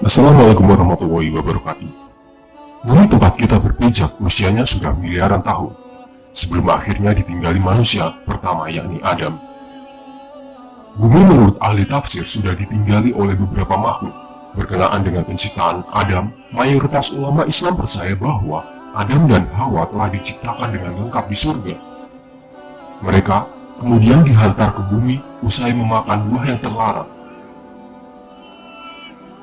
Assalamualaikum warahmatullahi wabarakatuh. Bumi tempat kita berpijak usianya sudah miliaran tahun, sebelum akhirnya ditinggali manusia pertama yakni Adam. Bumi menurut ahli tafsir sudah ditinggali oleh beberapa makhluk. Berkenaan dengan penciptaan Adam, mayoritas ulama Islam percaya bahwa Adam dan Hawa telah diciptakan dengan lengkap di surga. Mereka kemudian dihantar ke bumi usai memakan buah yang terlarang.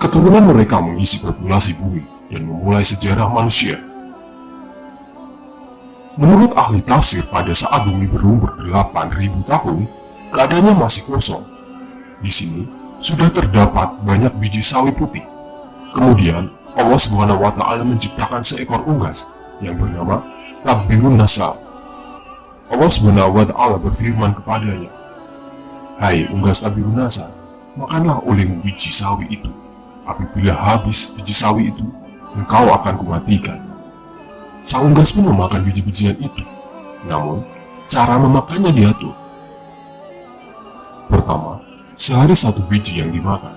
Keturunan mereka mengisi populasi bumi dan memulai sejarah manusia. Menurut ahli tafsir, pada saat bumi berumur 8.000 tahun, keadaannya masih kosong. Di sini sudah terdapat banyak biji sawi putih. Kemudian Allah SWT menciptakan seekor unggas yang bernama Tabbirun Nasar. Allah SWT berfirman kepadanya, "Hai unggas Tabbirun Nasar, makanlah olehmu biji sawi itu. Apabila habis biji sawi itu, engkau akan kumatikan." Sang unggas pun memakan biji-bijian itu. Namun, cara memakannya diatur. Pertama, sehari satu biji yang dimakan.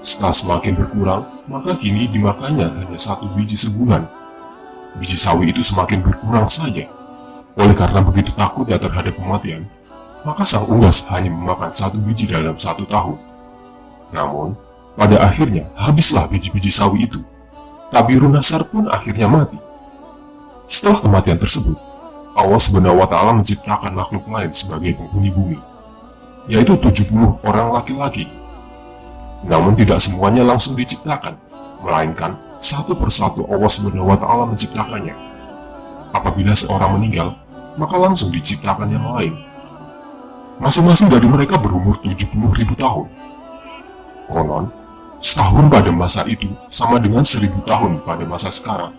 Setelah semakin berkurang, maka kini dimakannya hanya satu biji sebulan. Biji sawi itu semakin berkurang saja. Oleh karena begitu takutnya terhadap kematian, maka sang unggas hanya memakan satu biji dalam 1 tahun. Namun, pada akhirnya habislah biji-biji sawi itu. Tabbirun Nasar pun akhirnya mati. Setelah kematian tersebut, Allah SWT menciptakan makhluk lain sebagai penghuni bumi, yaitu 70 orang laki-laki. Namun tidak semuanya langsung diciptakan, melainkan satu persatu Allah SWT menciptakannya. Apabila seorang meninggal, maka langsung diciptakan yang lain. Masing-masing dari mereka berumur 70.000 tahun. Konon, setahun pada masa itu sama dengan 1000 tahun pada masa sekarang.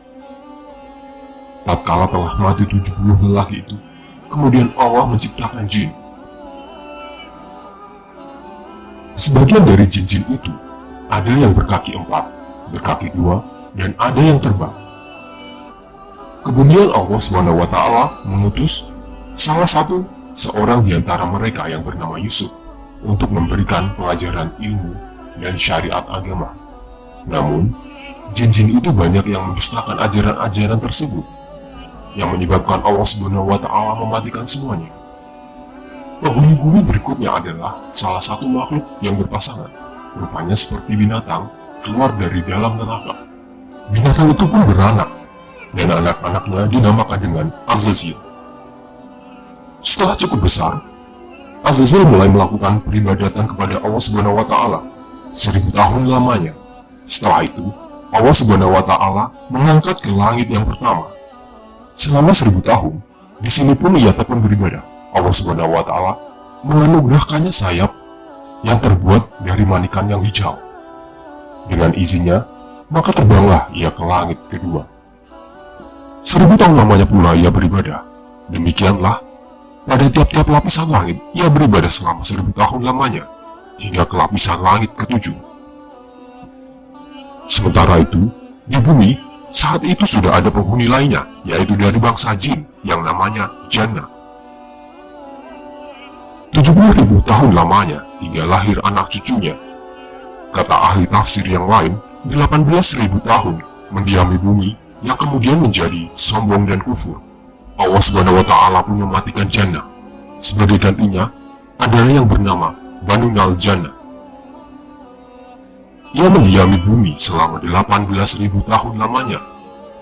Tatkala telah mati 70 lelaki itu, kemudian Allah menciptakan jin. Sebagian dari jin-jin itu, ada yang berkaki 4, berkaki 2, dan ada yang terbang. Kemudian Allah SWT mengutus salah satu seorang di antara mereka yang bernama Yusuf untuk memberikan pengajaran ilmu dan syariat agama. Namun, jin-jin itu banyak yang mendustakan ajaran-ajaran tersebut, yang menyebabkan Allah SWT mematikan semuanya. Penghuni bumi berikutnya adalah salah satu makhluk yang berpasangan, rupanya seperti binatang keluar dari dalam neraka. Binatang itu pun beranak, dan anak-anaknya dinamakan dengan Azazil. Setelah cukup besar, Azazil mulai melakukan peribadatan kepada Allah SWT 1000 tahun lamanya. Setelah itu, Allah SWT mengangkat ke langit yang pertama. Selama 1000 tahun, di sini pun ia tekun beribadah. Allah SWT menganugerahkannya sayap yang terbuat dari manikan yang hijau. Dengan izinnya, maka terbanglah ia ke langit kedua. 1000 tahun lamanya pula ia beribadah. Demikianlah, pada tiap-tiap lapisan langit, ia beribadah selama 1000 tahun lamanya, hingga ke lapisan langit ke-7. Sementara itu, di bumi, saat itu sudah ada penghuni lainnya, yaitu dari bangsa jin, yang namanya Jannah. 70.000 tahun lamanya, hingga lahir anak cucunya. Kata ahli tafsir yang lain, 18.000 tahun mendiami bumi, yang kemudian menjadi sombong dan kufur. Allah SWT pun mematikan Jannah. Sebagai gantinya, adalah yang bernama Banunal Jannah. Ia mendiami bumi selama 18.000 tahun lamanya,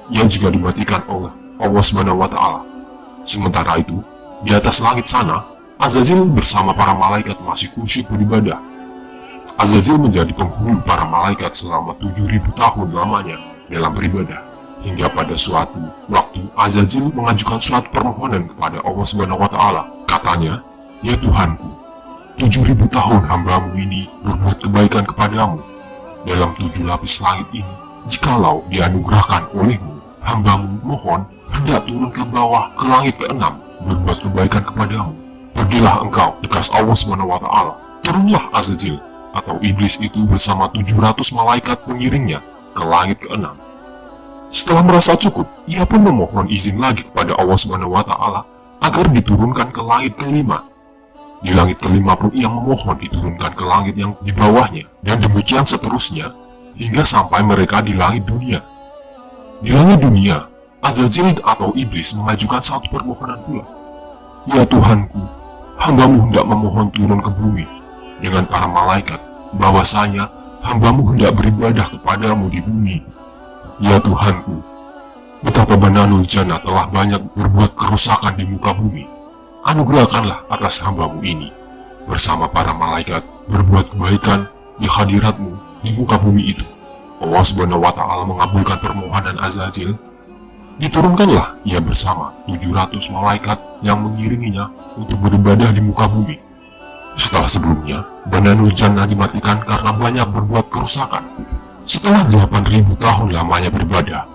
yang juga dimatikan oleh Allah SWT. Sementara itu, di atas langit sana, Azazil bersama para malaikat masih kusyuk beribadah. Azazil menjadi penghulu para malaikat selama 7.000 tahun lamanya dalam beribadah. Hingga pada suatu waktu Azazil mengajukan suatu permohonan kepada Allah SWT. Katanya, "Ya Tuhanku, 7.000 tahun hambamu ini berbuat kebaikan kepadamu. Dalam 7 lapis langit ini, jikalau dianugerahkan olehmu, hambamu mohon hendak turun ke bawah ke langit ke-6 berbuat kebaikan kepadamu. Pergilah engkau," tegas Allah SWT. Turunlah Azazil atau iblis itu bersama 700 malaikat pengiringnya ke langit ke-6. Setelah merasa cukup, ia pun memohon izin lagi kepada Allah SWT agar diturunkan ke langit ke-5. Di langit ke-5 pun ia memohon diturunkan ke langit yang di bawahnya, dan demikian seterusnya hingga sampai mereka di langit dunia. Di langit dunia, Azazil atau iblis mengajukan satu permohonan pula. Ya Tuhanku, hambamu hendak memohon turun ke bumi dengan para malaikat, bahwasanya hambamu hendak beribadah kepadamu di bumi. Ya Tuhanku, betapa Bananul Jannah telah banyak berbuat kerusakan di muka bumi. Anugerahkanlah atas hambamu ini, bersama para malaikat, berbuat kebaikan di hadiratmu di muka bumi itu. Allah Subhanahu wa Ta'ala mengabulkan permohonan Azazil. Diturunkanlah ia bersama 700 malaikat yang mengiringinya untuk beribadah di muka bumi. Setelah sebelumnya, Bananul Jannah dimatikan karena banyak berbuat kerusakan. Setelah 8.000 tahun lamanya beribadah,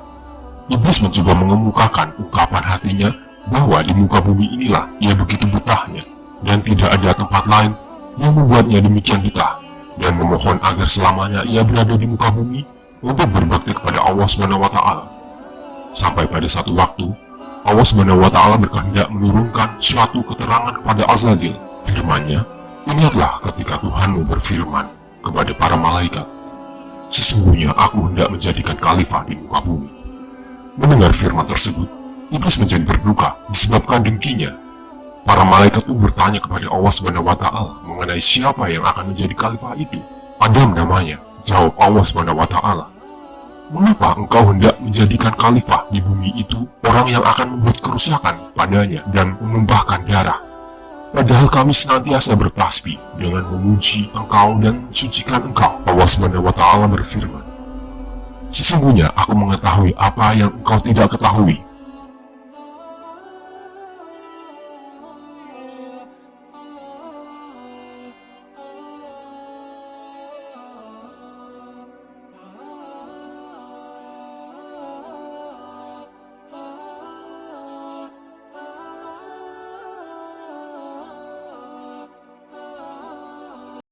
iblis mencoba mengemukakan ungkapan hatinya bahwa di muka bumi inilah ia begitu betahnya dan tidak ada tempat lain yang membuatnya demikian betah, dan memohon agar selamanya ia berada di muka bumi untuk berbakti kepada Allah Subhanahu wa Ta'ala. Sampai pada satu waktu, Allah Subhanahu wa Ta'ala berkehendak menurunkan suatu keterangan kepada Azazil. Firman-Nya, ingatlah ketika Tuhanmu berfirman kepada para malaikat, sesungguhnya aku hendak menjadikan khalifah di muka bumi. Mendengar firman tersebut, iblis menjadi berduka disebabkan dengkinya. Para malaikat pun bertanya kepada Allah Subhanahu wa Ta'ala mengenai siapa yang akan menjadi khalifah itu. Adam namanya. Jawab Allah Subhanahu wa Ta'ala, mengapa engkau hendak menjadikan khalifah di bumi itu orang yang akan membuat kerusakan padanya dan menumpahkan darah? Padahal kami senantiasa bertasbih dengan memuji engkau dan mensucikan engkau. Allah Subhanahu wa Ta'ala berfirman, sesungguhnya aku mengetahui apa yang engkau tidak ketahui,